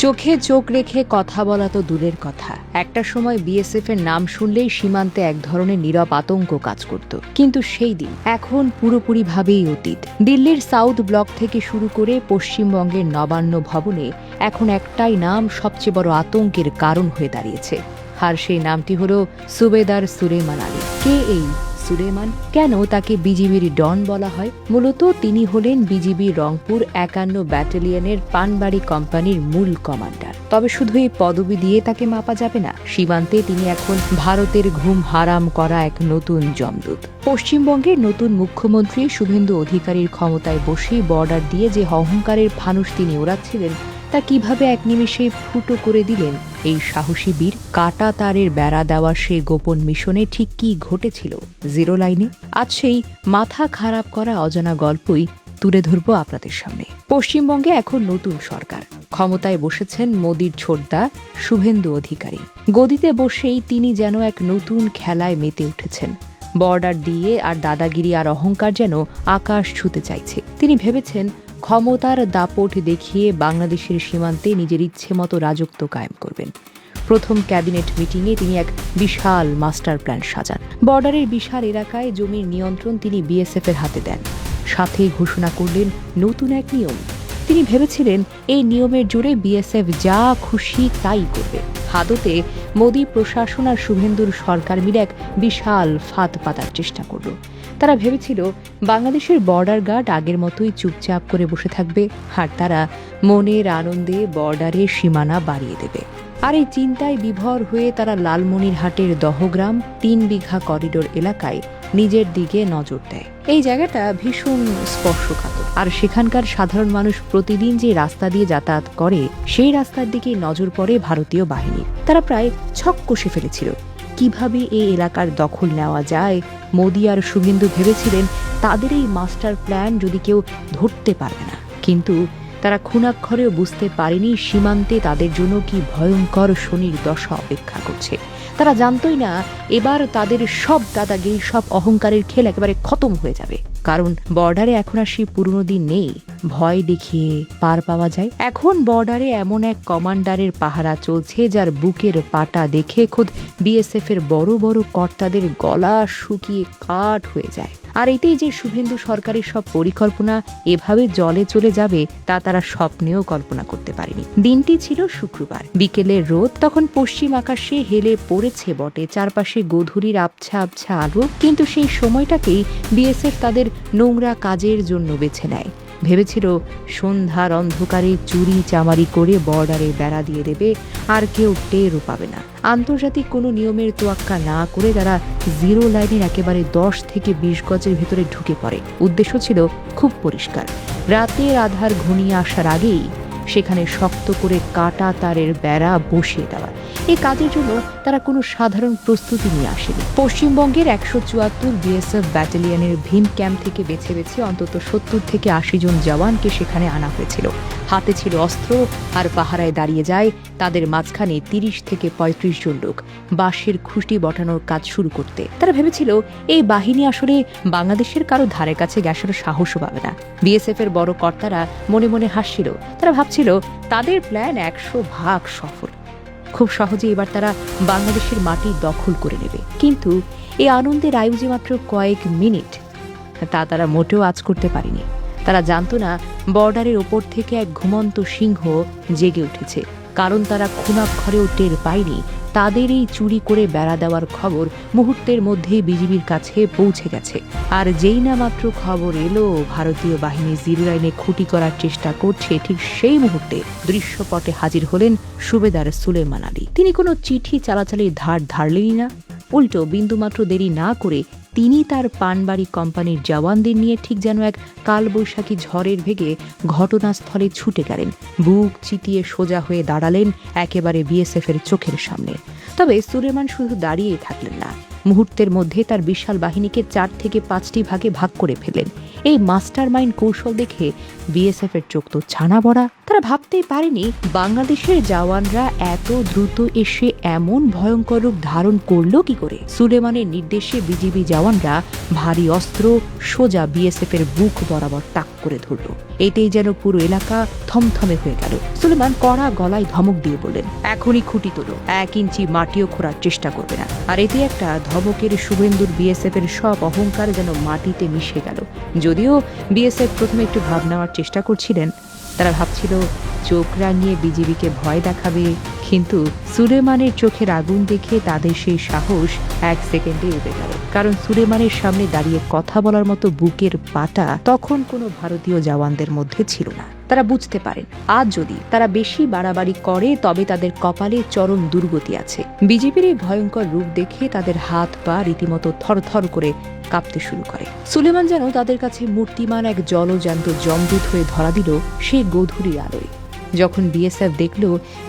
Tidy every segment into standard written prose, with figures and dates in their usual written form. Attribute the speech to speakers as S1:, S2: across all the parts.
S1: চোখে চোখ রেখে কথা বলা তো দূরের কথা, একটা সময় বিএসএফ এর নাম শুনলেই সীমান্তে এক ধরনের নীরব আতঙ্ক কাজ করত। কিন্তু সেই দিন এখন পুরোপুরিভাবেই অতীত। দিল্লির সাউথ ব্লক থেকে শুরু করে পশ্চিমবঙ্গের নবান্ন ভবনে এখন একটাই নাম সবচেয়ে বড় আতঙ্কের কারণ হয়ে দাঁড়িয়েছে, আর সেই নামটি হলো সুবেদার সুলেমান আলী। কে এই সুলেমান? কেন তাকে বিজিবির ডন বলা হয়? মূলত তিনি হলেন বিজিবি রংপুর ৫১ ব্যাটালিয়নের পানবাড়ি কোম্পানির মূল কমান্ডার। তবে শুধু এই পদবি দিয়ে তাকে মাপা যাবে না। সীমান্তে তিনি এখন ভারতের ঘুম হারাম করা এক নতুন যমদূত। পশ্চিমবঙ্গের নতুন মুখ্যমন্ত্রী শুভেন্দু অধিকারীর ক্ষমতায় বসেই বর্ডার দিয়ে যে অহংকারের ফানুস তিনি ওড়াচ্ছিলেন, তা কিভাবে এক নিমেষে ফুটো করে দিলেন এই সাহসী বীর? কাটা তারের বেড়া দেওয়া সেই গোপন মিশনে ঠিক কি ঘটেছিল জিরো লাইনে? আজ সেই মাথা খারাপ করা অজানা গল্পই তুলে ধরব আপনাদের সামনে। পশ্চিমবঙ্গে এখন নতুন সরকার, ক্ষমতায় বসেছেন মোদির ছোটদা শুভেন্দু অধিকারী। গদিতে বসেই তিনি যেন এক নতুন খেলায় মেতে উঠেছেন। বর্ডার দিয়ে আর দাদাগিরি আর অহংকার যেন আকাশ ছুঁতে চাইছে। তিনি ভেবেছেন ক্ষমতার দাপট দেখিয়ে বাংলাদেশের সীমান্তে নিজের ইচ্ছে মতো রাজত্ব কায়েম করবেন। প্রথম ক্যাবিনেট মিটিংয়ে তিনি এক বিশাল মাস্টার প্ল্যান সাজান। বর্ডারের বিশাল এলাকায় জমির নিয়ন্ত্রণ তিনি বিএসএফ এর হাতে দেন। সাথেই ঘোষণা করলেন নতুন এক নিয়ম। তিনি ভেবেছিলেন এই নিয়মের জোরে বিএসএফ যা খুশি তাই করবে। হাদতে মোদি প্রশাসন আর শুভেন্দুর সরকার মিলে এক বিশাল ফাঁদ পাতার চেষ্টা করল। তারা ভেবেছিল বাংলাদেশের বর্ডার গার্ড আগের মতোই চুপচাপ করে বসে থাকবে, আর তারা মনের আনন্দে বর্ডারের সীমানা বাড়িয়ে দেবে। আর এই চিন্তায় বিভোর হয়ে তারা লালমনিরহাটের দহগ্রাম ৩ বিঘা করিডোর এলাকায় নিজের দিকে নজর দেয়। এই জায়গাটা ভীষণ স্পর্শকাতর, আর সেখানকার সাধারণ মানুষ প্রতিদিন যে রাস্তা দিয়ে যাতায়াত করে সেই রাস্তার দিকে নজর পড়ে ভারতীয় বাহিনীর। তারা প্রায় ছক কষে ফেলেছিল কিভাবে এই এলাকার দখল নেওয়া যায়। মোদি আর শুভেন্দু ভেবেছিলেন তাদের এই মাস্টার প্ল্যান যদি কেউ ধরতে পারবে না, কিন্তু তারা খুনাক্ষরেও বুঝতে পারেনি সীমান্তে তাদের জন্য কি ভয়ঙ্কর শনির দশা অপেক্ষা করছে। তারা জানতই না এবার তাদের সব দাদাগিরি, সব অহংকারের খেল একেবারে খতম হয়ে যাবে। কারণ বর্ডারে এখন আর সেই পুরনো দিন নেই, ভয় দেখিয়ে পার পাওয়া যায়। এখন বর্ডারে এমন এক কমান্ডারের পাহারা চলছে যার বুকের পাটা দেখে খোদ বিএসএফ এর বড় বড় কর্তাদের গলা শুকিয়ে কাঠ হয়ে যায়। আর এতেই যে শুভেন্দু সরকারের সব পরিকল্পনা এভাবে জলে চলে যাবে তা তারা স্বপ্নেও কল্পনা করতে পারেনি। দিনটি ছিল শুক্রবার, বিকেলের রোদ তখন পশ্চিম আকাশে হেলে পড়েছে বটে, চারপাশে গোধূলির আবছা আবছা আলো, কিন্তু সেই সময়টাকেই বিএসএফ তাদের নোংরা কাজের জন্য বেছে নেয়। ভেবেছিল সন্ধ্যার অন্ধকারে চুরি চামারি করে বর্ডারে বেড়া দিয়ে দেবে, আর কেউ টেরও পাবে না। আন্তর্জাতিক কোনো নিয়মের তোয়াক্কা না করে তারা জিরো লাইনের একেবারে ১০ থেকে ২০ গজের ভেতরে ঢুকে পড়ে। উদ্দেশ্য ছিল খুব পরিষ্কার, রাতের আধার ঘনিয়ে আসার আগেই সেখানে শক্ত করে কাটা তারের বেড়া বসিয়ে দেওয়া। এই কাজের জন্য তারা কোনো সাধারণ প্রস্তুতি নিয়ে আসেনি। পশ্চিমবঙ্গের ১৭৪ বিএসএফ ব্যাটালিয়নের ভীম ক্যাম্প থেকে বেছে বেছে অন্তত ৭০ থেকে ৮০ জন জওয়ানকে সেখানে আনা হয়েছিল। হাতে ছিল অস্ত্র, আর পাহারায় দাঁড়িয়ে যায় তাদের মাঝখানে ৩০ থেকে ৩৫ জন লোক বাঁশের খুঁটি বটানোর কাজ শুরু করতে। তারা ভেবেছিল এই বাহিনী আসলে বাংলাদেশের কারো ধারে কাছে গ্যাসের সাহসও পাবে না। বিএসএফ এর বড় কর্তারা মনে মনে হাসছিল। তারা ভাবছিল তাদের প্ল্যান ১০০% সফল। খুব সহজে এবার তারা বাংলাদেশের মাটি দখল করে নেবে। কিন্তু এই আনন্দের আয়ু যে মাত্র কয়েক মিনিট, তা তারা মোটেও আজ করতে পারেনি। তারা জানতো না বর্ডারের ওপর থেকে এক ঘুমন্ত সিংহ জেগে উঠেছে, কারণ তারা খুনাক্ষরেও টের পায়নি তাদের এই চুরি করে বেড়া দেওয়ার খবর মুহূর্তের মধ্যেই বিজিবির কাছে পৌঁছে গেছে। আর যেই না মাত্র খবর এলো ভারতীয় বাহিনী জিরো লাইনে খুঁটি করার চেষ্টা করছে, ঠিক সেই মুহূর্তে দৃশ্যপটে হাজির হলেন সুবেদার সুলেমান আলী। তিনি কোনো চিঠি চালাচালির ধার ধারলেনই না, উল্টো বিন্দুমাত্র দেরি না করে তিনি তার পানবাড়ি কোম্পানির জওয়ানদের নিয়ে ঠিক যেন এক কালবৈশাখী ঝড়ের ভেগে ঘটনাস্থলে ছুটে গেলেন। বুক চিতিয়ে সোজা হয়ে দাঁড়ালেন একেবারে বিএসএফ এর চোখের সামনে। তবে সুলেমান শুধু দাঁড়িয়ে থাকলেন না, মুহূর্তের মধ্যে তার বিশাল বাহিনীকে ৪ থেকে ৫টি ভাগে ভাগ করে ফেলেন। এই মাস্টার মাইন্ড কৌশল দেখে বিএসএফ এর চোখ তো ছানা বড়া। তারা তারা ভাবতেই পারেনি বাংলাদেশের জওয়ানরা এত দ্রুত এসে এমন ভয়ঙ্কর রূপ ধারণ করলো কি করে। সুলেমানের নির্দেশে বিজিবি জওয়ানরা ভারী অস্ত্র সোজা বিএসএফ এর বুক বরাবর তাক করে ধরল। এতেই যেন পুরো এলাকা থমথমে হয়ে গেল। সুলেমান কড়া গলায় ধমক দিয়ে বললেন, এখনই খুঁটি তোলো, 1 ইঞ্চি মাটিও খোঁড়ার চেষ্টা করবে না। আর এতে একটা ধমকের শুভেন্দুর বিএসএফ এর সব অহংকার যেন মাটিতে মিশে গেল। যদিও বিএসএফ প্রথমে একটু ভাব নেওয়ার চেষ্টা করছিলেন, তারা ভাবছিল চোখ রাঙিয়ে বিজিবিকে ভয় দেখাবে, কিন্তু সুলেমানের চোখের আগুন দেখে তাদের সেই সাহস 1 সেকেন্ডে উঠে গেল। কারণ সুলেমানের সামনে দাঁড়িয়ে কথা বলার মতো বুকের পাটা তখন কোনো ভারতীয় জওয়ানদের মধ্যে ছিল না। তারা বুঝতে পারেন আজ যদি তারা বেশি বাড়াবাড়ি করে তবে তাদের কপালে চরম দুর্গতি আছে। বিজেপির এই ভয়ঙ্কর রূপ দেখে তাদের হাত পা রীতিমতো থরথর করে কাঁপতে শুরু করে। সুলেমান যেন তাদের কাছে মূর্তিমান এক জলজান্ত জমদূত হয়ে ধরা দিল সেই গধূলির আলোয়। যখন বিএসএফ দেখল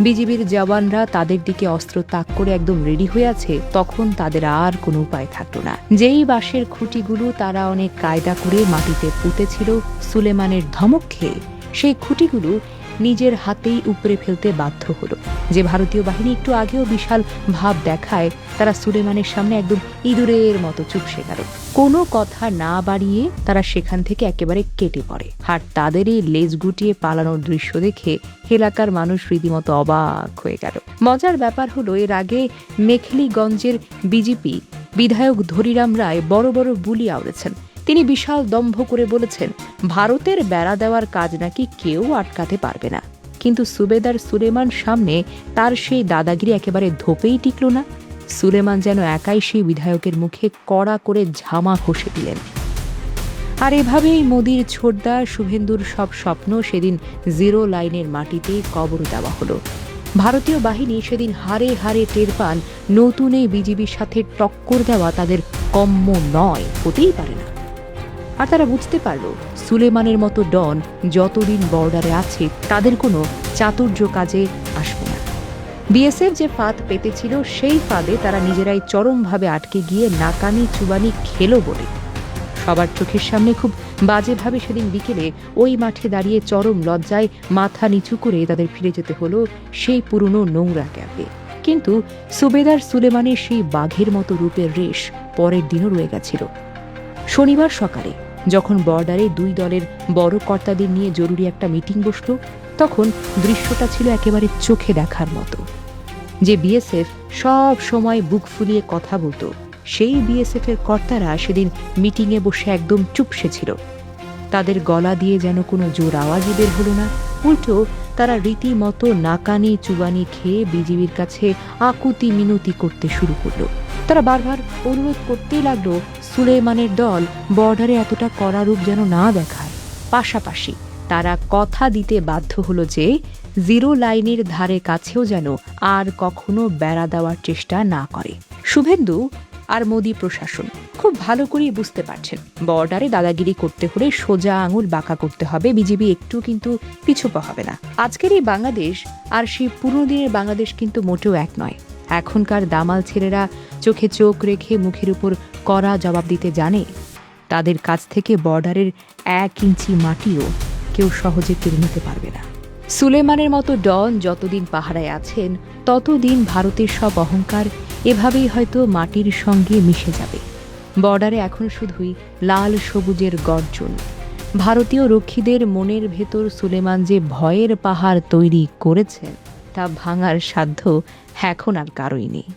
S1: বিজিবির জওয়ানরা তাদের দিকে অস্ত্র তাক করে একদম রেডি হয়ে আছে, তখন তাদের আর কোনো উপায় থাকলো না। যেই বাঁশের খুঁটিগুলো তারা অনেক কায়দা করে মাটিতে পুঁতেছিল, সুলেমানের ধমক খেয়ে সেই খুঁটিগুলো নিজের হাতেই উপড়ে ফেলতে বাধ্য হলো। যে ভারতীয় বাহিনী একটু আগেও বিশাল ভাব দেখায়, তারা সুলেমানের সামনে একদম ইঁদুরের মতো চুপসে গেল। কোনো কথা না বাড়িয়ে তারা সেখান থেকে একেবারে কেটে পড়ে। আর তাদের এই লেজ গুটিয়ে পালানোর দৃশ্য দেখে এলাকার মানুষ রীতিমতো অবাক হয়ে গেল। মজার ব্যাপার হলো, এর আগে মেখলিগঞ্জের বিজেপি বিধায়ক ধরিরাম রায় বড় বড় বুলি আওড়েছেন। তিনি বিশাল দম্ভ করে বলেছেন ভারতের বেড়া দেওয়ার কাজ নাকি কেউ আটকাতে পারবে না। কিন্তু সুবেদার সুলেমান সামনে তার সেই দাদাগিরি একেবারে ধোপেই টিকল না। সুলেমান যেন একাই সেই বিধায়কের মুখে কড়া করে ঝামা ঘষে দিলেন। আর এভাবেই মোদির ছোটদা শুভেন্দুর সব স্বপ্ন সেদিন 0 লাইনের মাটিতেই কবর দেওয়া হলো। ভারতীয় বাহিনী সেদিন হারে হারে টের পান নতুন এই বিজিবির সাথে টক্কর দেওয়া তাদের কম্য নয়, হতেই পারে না। আর তারা বুঝতে পারল সুলেমানের মতো ডন যতদিন বর্ডারে আছে তাদের কোনো চাতুর্য কাজে আসবে না। বিএসএফ যে ফাঁদ পেতেছিল সেই ফাঁদে তারা নিজেরাই চরমভাবে আটকে গিয়ে নাকানি চুবানি খেলো বলে সবার চোখের সামনে খুব বাজেভাবে সেদিন বিকেলে ওই মাঠে দাঁড়িয়ে চরম লজ্জায় মাথা নিচু করে তাদের ফিরে যেতে হলো সেই পুরনো নোংরা ক্যাম্পে। কিন্তু সুবেদার সুলেমানের সেই বাঘের মতো রূপের রেশ পরের দিনও রয়ে গেছিল। শনিবার সকালে যখন বর্ডারে 2 দলের বড় কর্তাদের নিয়ে জরুরি একটা মিটিং বসল, তখন দৃশ্যটা ছিল একেবারে চোখে দেখার মতো। যে বিএসএফ সব সময় বুক ফুলিয়ে কথা বলতো, সেই বিএসএফ এর কর্তারা সেদিন মিটিংয়ে বসে একদম চুপসে ছিল। তাদের গলা দিয়ে যেন কোনো জোর আওয়াজই বের হলো না, উল্টো তারা রীতিমতো নাকানি চুবানি খেয়ে বিজিবির কাছে আকুতি মিনতি করতে শুরু করলো। তারা বারবার অনুরোধ করতেই লাগলো সুলেমানের দল বর্ডারে এতটা কড়া রূপ যেন না দেখায়। পাশাপাশি তারা কথা দিতে বাধ্য হলো যে 0 লাইনের ধারে কাছেও যেন আর কখনো বেড়া দেওয়ার চেষ্টা না করে। শুভেন্দু আর মোদি প্রশাসন খুব ভালো করেই বুঝতে পারছেন বর্ডারে দাদাগিরি করতে হলে সোজা আঙুল বাঁকা করতে হবে, বিজিবি একটু কিন্তু পিছু পা হবে না। আজকের এই বাংলাদেশ আর সেই পুরনো দিনের বাংলাদেশ কিন্তু মোটেও এক নয়। এখনকার দামাল ছেলেরা চোখে চোখ রেখে মুখের উপর কড়া জবাব দিতে জানে। তাদের কাছ থেকে বর্ডারের 1 ইঞ্চি মাটিও কেউ সহজে কেড়ে নিতে পারবে না। সুলেমানের মতো ডন যতদিন পাহারায় আছেন ততদিন ভারতের সব অহংকার এভাবেই হয়তো মাটির সঙ্গে মিশে যাবে। বর্ডারে এখন শুধুই লাল সবুজের গর্জন। ভারতীয় রক্ষীদের মনের ভেতর সুলেমান যে ভয়ের পাহাড় তৈরি করেছেন তা ভাঙার সাধ্য এখন আর কারোই নেই।